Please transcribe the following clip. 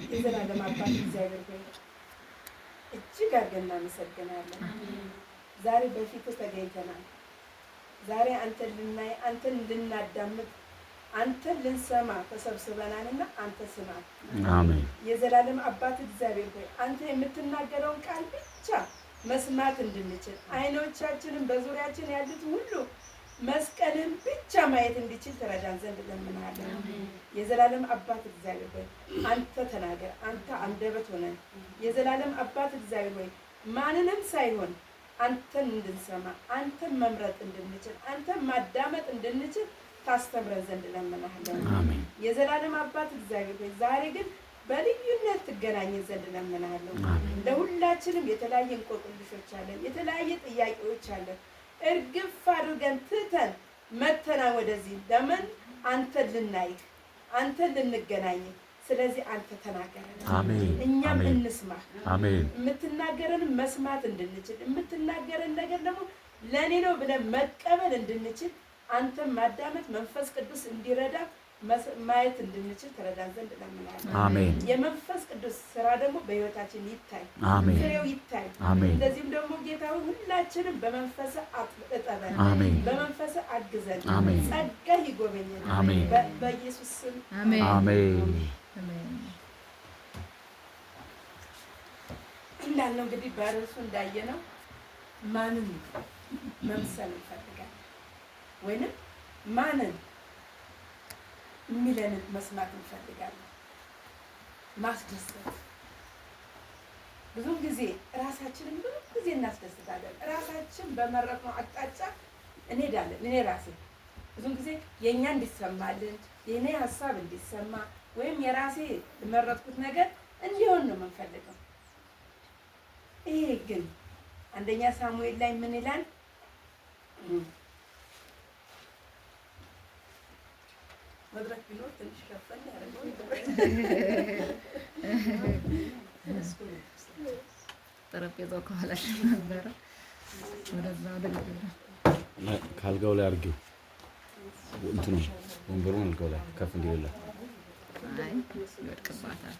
የዘላለም አባት እግዚአብሔር ሆይ እጅግ አድርገን እናመሰግናለን። ዛሬ በፊትህ ተገኝተናል። ዛሬ አንተን ልናይ፣ አንተን ልናዳምጥ፣ አንተን ልንሰማ ተሰብስበናልና አንተ ስማን። አሜን። የዘላለም አባት እግዚአብሔር ሆይ አንተ የምትናገረውን ቃል ብቻ መስማት እንድንችል አይኖቻችንን በዙሪያችን ያሉት ሁሉ መስቀልን ብቻ ማየት እንዲችል ተረዳን ዘንድ ለምንሃለን። የዘላለም አባት እግዚአብሔር ሆይ አንተ ተናገር፣ አንተ አንደበት ሆነን። የዘላለም አባት እግዚአብሔር ሆይ ማንንም ሳይሆን አንተን እንድንሰማ፣ አንተን መምረጥ እንድንችል፣ አንተን ማዳመጥ እንድንችል ታስተምረን ዘንድ ለምንሃለን። አሜን። የዘላለም አባት እግዚአብሔር ሆይ ዛሬ ግን በልዩነት ትገናኘን ዘንድ ለምንሃለሁ። ለሁላችንም የተለያየ እንቆቅልሾች አለን፣ የተለያየ ጥያቄዎች አለን። እርግፍ አድርገን ትተን መተና ወደዚህ ለምን አንተን ልናይህ፣ አንተን ልንገናኝ። ስለዚህ አንተ ተናገረን፣ እኛም እንስማ። የምትናገረን መስማት እንድንችል፣ የምትናገረን ነገር ደግሞ ለእኔ ነው ብለን መቀበል እንድንችል፣ አንተን ማዳመጥ መንፈስ ቅዱስ እንዲረዳ ማየት እንድንችል ተረዳን ዘንድ ለምንሃለን። የመንፈስ ቅዱስ ስራ ደግሞ በህይወታችን ይታይ፣ ፍሬው ይታይ። እንደዚህም ደግሞ ጌታ ሁላችንም በመንፈስ አጥበን፣ በመንፈስ አግዘን፣ ጸጋ ይጎበኘን በኢየሱስ ስም አሜን። እንዳልነው እንግዲህ በርዕሱ እንዳየነው ማንን መምሰል እንፈልጋለን ወይንም ማንን የሚለንን መስማት እንፈልጋለን። ማስደሰት ብዙ ጊዜ ራሳችንን ብዙ ጊዜ እናስደስታለን። ራሳችን በመረጥነው አቅጣጫ እንሄዳለን። እኔ ራሴ ብዙ ጊዜ የኛ እንዲሰማልን፣ የኔ ሀሳብ እንዲሰማ ወይም የራሴ የመረጥኩት ነገር እንዲሆን ነው የምንፈልገው። ይሄ ግን አንደኛ ሳሙኤል ላይ ምን ይላል? መድረክ ቢኖር ትንሽ ከፈል ያደርገው ጠረጴዛው ከኋላ ነበረ። ወደዛ ወደ ካልጋው ላይ አድርጊው፣ እንትኑ ወንበሩን አልጋው ላይ ከፍ እንዲል። አይ ይወድቅባታል።